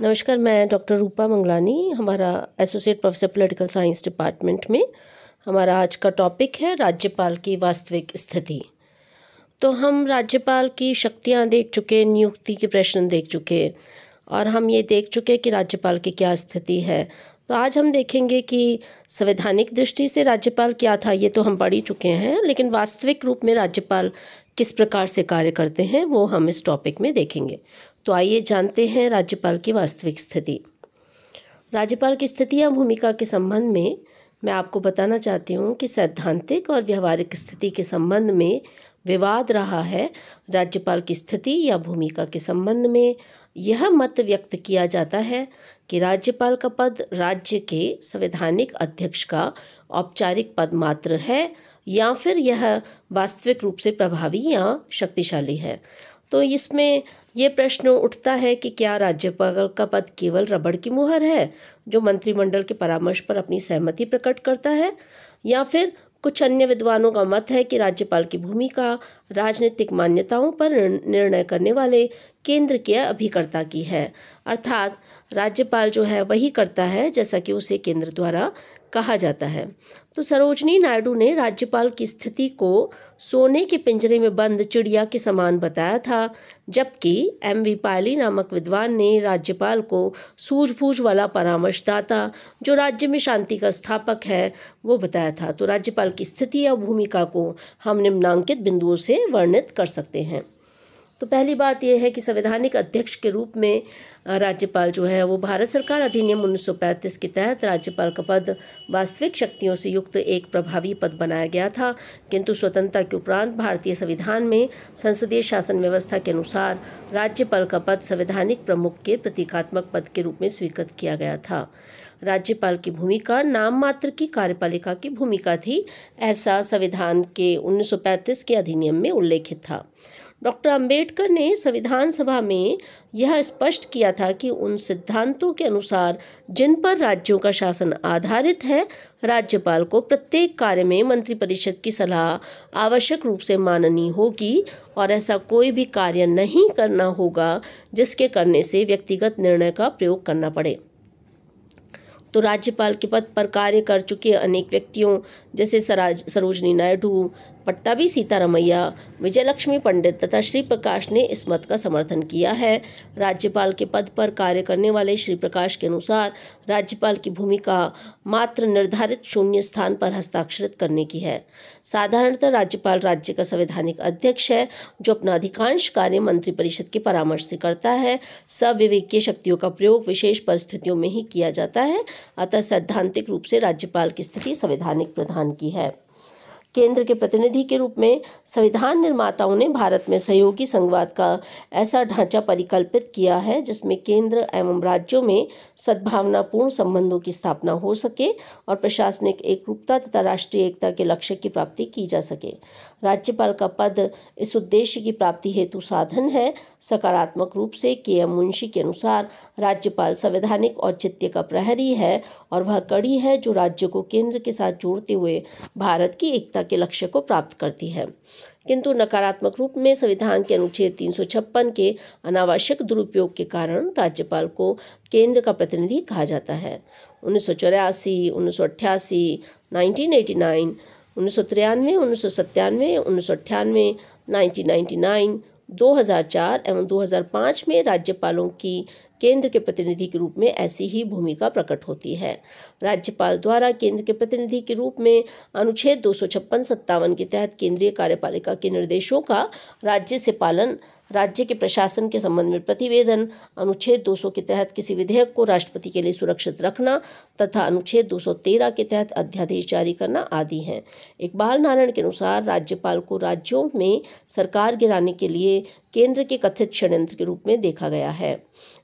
नमस्कार, मैं डॉक्टर रूपा मंगलानी। हमारा associate professor political science department में हमारा आज का टॉपिक है राज्यपाल की वास्तविक स्थिति। तो हम राज्यपाल की शक्तियां देख चुके, नियुक्ति के प्रश्न देख चुके और हम ये देख चुके कि राज्यपाल की क्या स्थिति है। तो आज हम देखेंगे कि संवैधानिक दृष्टि से राज्यपाल क्या था, ये तो हम पढ़ ही चुके हैं, लेकिन वास्तविक रूप में राज्यपाल किस प्रकार से कार्य करते हैं वो हम इस टॉपिक में देखेंगे। तो आइए जानते हैं राज्यपाल की वास्तविक स्थिति। राज्यपाल की स्थिति या भूमिका के संबंध में मैं आपको बताना चाहती हूँ कि सैद्धांतिक और व्यवहारिक स्थिति के संबंध में विवाद रहा है। राज्यपाल की स्थिति या भूमिका के संबंध में यह मत व्यक्त किया जाता है कि राज्यपाल का पद राज्य के संवैधानिक अध्यक्ष का औपचारिक पद मात्र है या फिर यह वास्तविक रूप से प्रभावी या शक्तिशाली है। तो इसमें ये प्रश्न उठता है कि क्या राज्यपाल का पद केवल रबड़ की मुहर है जो मंत्रिमंडल के परामर्श पर अपनी सहमति प्रकट करता है, या फिर कुछ अन्य विद्वानों का मत है कि राज्यपाल की भूमिका राजनीतिक मान्यताओं पर निर्णय करने वाले केंद्र के अभिकर्ता की है, अर्थात राज्यपाल जो है वही करता है जैसा कि उसे केंद्र द्वारा कहा जाता है। तो सरोजनी नायडू ने राज्यपाल की स्थिति को सोने के पिंजरे में बंद चिड़िया के समान बताया था, जबकि एम.वी. पायली नामक विद्वान ने राज्यपाल को सूझबूझ वाला परामर्शदाता जो राज्य में शांति का स्थापक है वो बताया था। तो राज्यपाल की स्थिति या भूमिका को हम निम्नांकित बिंदुओं से वर्णित कर सकते हैं। तो पहली बात यह है कि संवैधानिक अध्यक्ष के रूप में राज्यपाल जो है वो भारत सरकार अधिनियम 1935 के तहत राज्यपाल का पद वास्तविक शक्तियों से युक्त एक प्रभावी पद बनाया गया था, किंतु स्वतंत्रता के उपरांत भारतीय संविधान में संसदीय शासन व्यवस्था के अनुसार राज्यपाल का पद संवैधानिक प्रमुख के प्रतीकात्मक पद के रूप में स्वीकृत किया गया था। राज्यपाल की भूमिका नाम मात्र की कार्यपालिका की भूमिका थी, ऐसा संविधान के 1935 के अधिनियम में उल्लेखित था। डॉक्टर अंबेडकर ने संविधान सभा में यह स्पष्ट किया था कि उन सिद्धांतों के अनुसार जिन पर राज्यों का शासन आधारित है, राज्यपाल को प्रत्येक कार्य में मंत्रिपरिषद की सलाह आवश्यक रूप से माननी होगी और ऐसा कोई भी कार्य नहीं करना होगा जिसके करने से व्यक्तिगत निर्णय का प्रयोग करना पड़े। तो राज्यपाल के पद पर कार्य कर चुके अनेक व्यक्तियों जैसे सरोजनी नायडू, पट्टाभी सीतारामैया, विजयलक्ष्मी पंडित तथा श्री प्रकाश ने इस मत का समर्थन किया है। राज्यपाल के पद पर कार्य करने वाले श्री प्रकाश के अनुसार राज्यपाल की भूमिका मात्र निर्धारित शून्य स्थान पर हस्ताक्षरित करने की है। साधारणतः राज्यपाल राज्य का संवैधानिक अध्यक्ष है जो अपना अधिकांश कार्य मंत्रिपरिषद के परामर्श से करता है। सविवेकीय शक्तियों का प्रयोग विशेष परिस्थितियों में ही किया जाता है, अतः सैद्धांतिक रूप से राज्यपाल की स्थिति संवैधानिक प्रधान की है। केंद्र के प्रतिनिधि के रूप में संविधान निर्माताओं ने भारत में सहयोगी संघवाद का ऐसा ढांचा परिकल्पित किया है जिसमें केंद्र एवं राज्यों में सद्भावनापूर्ण संबंधों की स्थापना हो सके और प्रशासनिक एकरूपता तथा राष्ट्रीय एकता के लक्ष्य की प्राप्ति की जा सके। राज्यपाल का पद इस उद्देश्य की प्राप्ति हेतु साधन है। सकारात्मक रूप से के.एम. मुंशी के अनुसार राज्यपाल संवैधानिक औचित्य का प्रहरी है और वह कड़ी है जो राज्य को केंद्र के साथ जोड़ते हुए भारत की एकता के लक्ष्य को प्राप्त करती है। किंतु नकारात्मक रूप में संविधान के अनुच्छेद 356 के अनावश्यक दुरुपयोग के कारण राज्यपाल को केंद्र का प्रतिनिधि कहा जाता है। 1984, 1988, 1989, 1993, 1997, 1998, 1999, 2004 एवं 2005 में राज्यपालों की केंद्र के प्रतिनिधि के रूप में ऐसी ही भूमिका प्रकट होती है। राज्यपाल द्वारा केंद्र के प्रतिनिधि के रूप में अनुच्छेद 256-57 के तहत केंद्रीय कार्यपालिका के निर्देशों का राज्य से पालन, राज्य के प्रशासन के संबंध में प्रतिवेदन, अनुच्छेद 200 के तहत किसी विधेयक को राष्ट्रपति के लिए सुरक्षित रखना तथा अनुच्छेद 213 के तहत अध्यादेश जारी करना आदि हैं। इकबाल नारायण के अनुसार राज्यपाल को राज्यों में सरकार गिराने के लिए केंद्र के कथित षड्यंत्र के रूप में देखा गया है।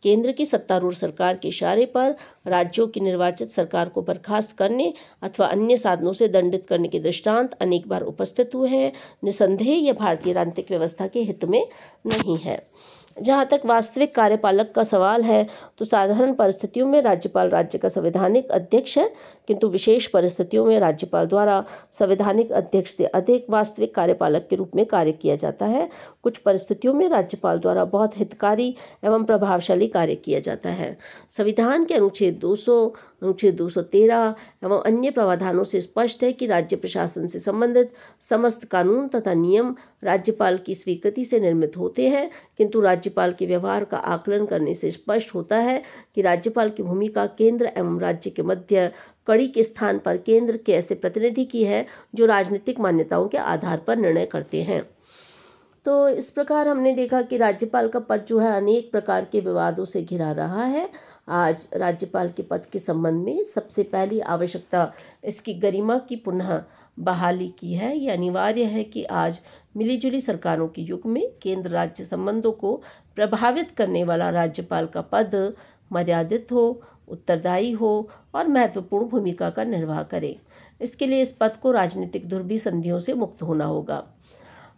केंद्र की सत्तारूढ़ सरकार के इशारे पर राज्यों की निर्वाचित सरकार को बर्खास्त करने अथवा अन्य साधनों से दंडित करने के दृष्टांत अनेक बार उपस्थित हुए हैं। निसंदेह यह भारतीय राजनीतिक व्यवस्था के हित में नहीं है। जहाँ तक वास्तविक कार्यपालक का सवाल है तो साधारण परिस्थितियों में राज्यपाल राज्य का संवैधानिक अध्यक्ष है, किंतु विशेष परिस्थितियों में राज्यपाल द्वारा संवैधानिक अध्यक्ष से अधिक वास्तविक कार्यपालक के रूप में कार्य किया जाता है। कुछ परिस्थितियों में राज्यपाल द्वारा बहुत हितकारी एवं प्रभावशाली कार्य किया जाता है। संविधान के अनुच्छेद 200, अनुच्छेद 213 एवं अन्य प्रावधानों से स्पष्ट है कि राज्य प्रशासन से संबंधित समस्त कानून तथा नियम राज्यपाल की स्वीकृति से निर्मित होते हैं, किंतु राज्यपाल के व्यवहार का आकलन करने से स्पष्ट होता है कि राज्यपाल की भूमिका केंद्र एवं राज्य के मध्य कड़ी के स्थान पर केंद्र के ऐसे प्रतिनिधि की है जो राजनीतिक मान्यताओं के आधार पर निर्णय करते हैं। तो इस प्रकार हमने देखा कि राज्यपाल का पद जो है अनेक प्रकार के विवादों से घिरा रहा है। आज राज्यपाल के पद के संबंध में सबसे पहली आवश्यकता इसकी गरिमा की पुनः बहाली की है। ये अनिवार्य है कि आज मिलीजुली सरकारों के युग में केंद्र राज्य संबंधों को प्रभावित करने वाला राज्यपाल का पद मर्यादित हो, उत्तरदायी हो और महत्वपूर्ण भूमिका का निर्वाह करे। इसके लिए इस पद को राजनीतिक दुर्भिसंधियों से मुक्त होना होगा।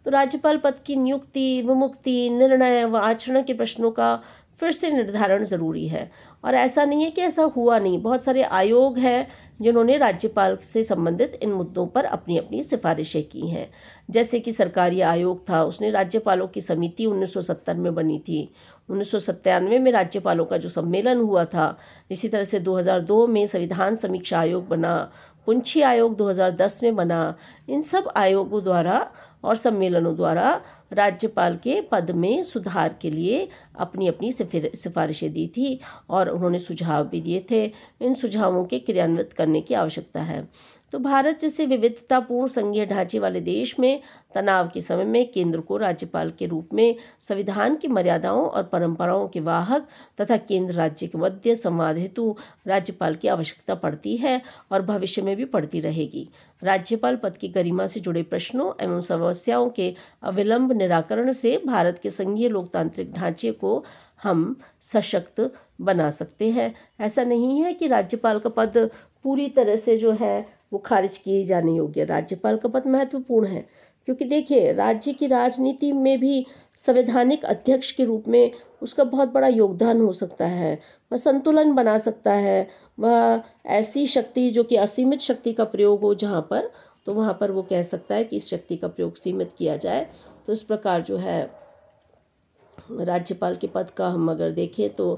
तो राज्यपाल पद की नियुक्ति, विमुक्ति, निर्णय व आचरण के प्रश्नों का फिर से निर्धारण ज़रूरी है। और ऐसा नहीं है कि ऐसा हुआ नहीं, बहुत सारे आयोग हैं जिन्होंने राज्यपाल से संबंधित इन मुद्दों पर अपनी अपनी सिफारिशें की हैं। जैसे कि सरकारी आयोग था, उसने राज्यपालों की समिति 1970 में बनी थी। 1997 में राज्यपालों का जो सम्मेलन हुआ था। इसी तरह से 2002 में संविधान समीक्षा आयोग बना, पुंछी आयोग 2010 में बना। इन सब आयोगों द्वारा और सम्मेलनों द्वारा राज्यपाल के पद में सुधार के लिए अपनी अपनी सिफारिशें दी थी और उन्होंने सुझाव भी दिए थे। इन सुझावों के क्रियान्वित करने की आवश्यकता है। तो भारत जैसे विविधतापूर्ण संघीय ढांचे वाले देश में तनाव के समय में केंद्र को राज्यपाल के रूप में संविधान की मर्यादाओं और परंपराओं के वाहक तथा केंद्र राज्य के मध्य संवाद हेतु राज्यपाल की आवश्यकता पड़ती है और भविष्य में भी पड़ती रहेगी। राज्यपाल पद की गरिमा से जुड़े प्रश्नों एवं समस्याओं के अविलंब निराकरण से भारत के संघीय लोकतांत्रिक ढांचे को हम सशक्त बना सकते हैं। ऐसा नहीं है कि राज्यपाल का पद पूरी तरह से जो है वो खारिज किए जाने योग्य। राज्यपाल का पद महत्वपूर्ण है क्योंकि देखिए, राज्य की राजनीति में भी संवैधानिक अध्यक्ष के रूप में उसका बहुत बड़ा योगदान हो सकता है। वह संतुलन बना सकता है। वह ऐसी शक्ति जो कि असीमित शक्ति का प्रयोग हो जहाँ पर, तो वहाँ पर वो कह सकता है कि इस शक्ति का प्रयोग सीमित किया जाए। तो इस प्रकार जो है राज्यपाल के पद का हम अगर देखें तो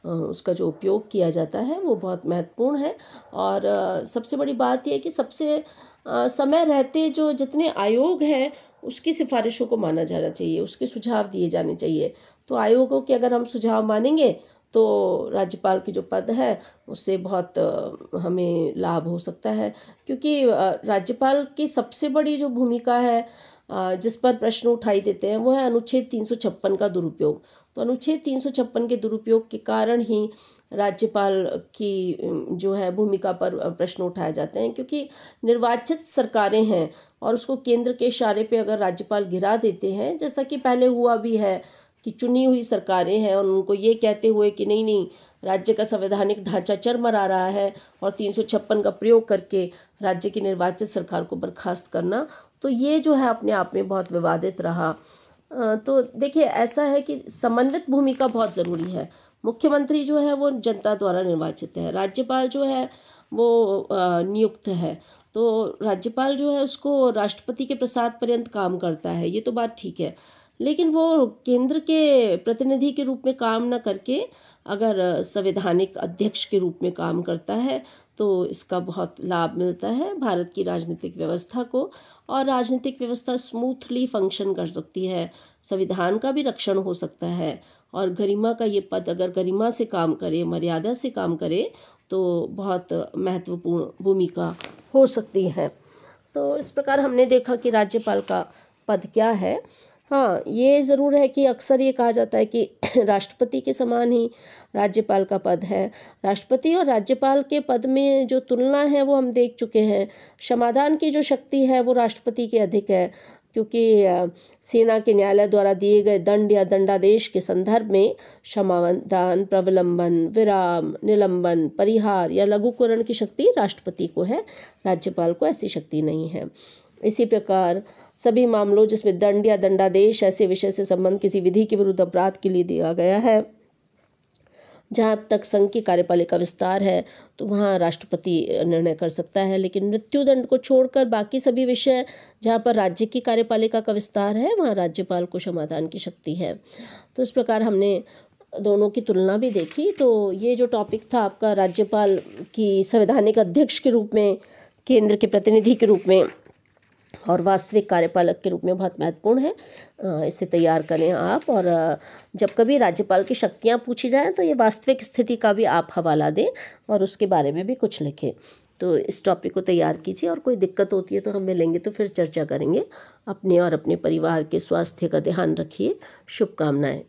उसका जो उपयोग किया जाता है वो बहुत महत्वपूर्ण है। और सबसे बड़ी बात यह है कि सबसे समय रहते जो जितने आयोग हैं उसकी सिफारिशों को माना जाना चाहिए, उसके सुझाव दिए जाने चाहिए। तो आयोगों के अगर हम सुझाव मानेंगे तो राज्यपाल के जो पद है उससे बहुत हमें लाभ हो सकता है। क्योंकि राज्यपाल की सबसे बड़ी जो भूमिका है जिस पर प्रश्न उठाई देते हैं वो है अनुच्छेद 356 का दुरुपयोग। तो अनुच्छेद 356 के दुरुपयोग के कारण ही राज्यपाल की जो है भूमिका पर प्रश्न उठाए जाते हैं, क्योंकि निर्वाचित सरकारें हैं और उसको केंद्र के इशारे पे अगर राज्यपाल गिरा देते हैं, जैसा कि पहले हुआ भी है कि चुनी हुई सरकारें हैं और उनको ये कहते हुए कि नहीं नहीं राज्य का संवैधानिक ढांचा चरमरा रहा है और 356 का प्रयोग करके राज्य की निर्वाचित सरकार को बर्खास्त करना, तो ये जो है अपने आप में बहुत विवादित रहा। तो देखिए, ऐसा है कि समन्वित भूमिका बहुत ज़रूरी है। मुख्यमंत्री जो है वो जनता द्वारा निर्वाचित है, राज्यपाल जो है वो नियुक्त है। तो राज्यपाल जो है उसको राष्ट्रपति के प्रसाद पर्यंत काम करता है, ये तो बात ठीक है। लेकिन वो केंद्र के प्रतिनिधि के रूप में काम न करके अगर संवैधानिक अध्यक्ष के रूप में काम करता है तो इसका बहुत लाभ मिलता है भारत की राजनीतिक व्यवस्था को, और राजनीतिक व्यवस्था स्मूथली फंक्शन कर सकती है। संविधान का भी रक्षण हो सकता है और गरिमा का ये पद अगर गरिमा से काम करे, मर्यादा से काम करे तो बहुत महत्वपूर्ण भूमिका हो सकती है। तो इस प्रकार हमने देखा कि राज्यपाल का पद क्या है। हाँ, ये ज़रूर है कि अक्सर ये कहा जाता है कि राष्ट्रपति के समान ही राज्यपाल का पद है। राष्ट्रपति और राज्यपाल के पद में जो तुलना है वो हम देख चुके हैं। क्षमादान की जो शक्ति है वो राष्ट्रपति के अधिक है, क्योंकि सेना के न्यायालय द्वारा दिए गए दंड या दंडादेश के संदर्भ में क्षमादान, प्रविलंबन, विराम, निलंबन, परिहार या लघुकरण की शक्ति राष्ट्रपति को है, राज्यपाल को ऐसी शक्ति नहीं है। इसी प्रकार सभी मामलों जिसमें दंड या दंडादेश ऐसे विषय से संबंध किसी विधि के विरुद्ध अपराध के लिए दिया गया है। जहाँ तक संघ की कार्यपालिका विस्तार है तो वहाँ राष्ट्रपति निर्णय कर सकता है, लेकिन मृत्युदंड को छोड़कर बाकी सभी विषय जहाँ पर राज्य की कार्यपालिका का विस्तार है वहाँ राज्यपाल को समाधान की शक्ति है। तो इस प्रकार हमने दोनों की तुलना भी देखी। तो ये जो टॉपिक था आपका राज्यपाल की संवैधानिक अध्यक्ष के रूप में, केंद्र के प्रतिनिधि के रूप में और वास्तविक कार्यपालक के रूप में बहुत महत्वपूर्ण है। इसे तैयार करें आप, और जब कभी राज्यपाल की शक्तियाँ पूछी जाएं तो ये वास्तविक स्थिति का भी आप हवाला दें और उसके बारे में भी कुछ लिखें। तो इस टॉपिक को तैयार कीजिए, और कोई दिक्कत होती है तो हम मिलेंगे तो फिर चर्चा करेंगे। अपने और अपने परिवार के स्वास्थ्य का ध्यान रखिए। शुभकामनाएं।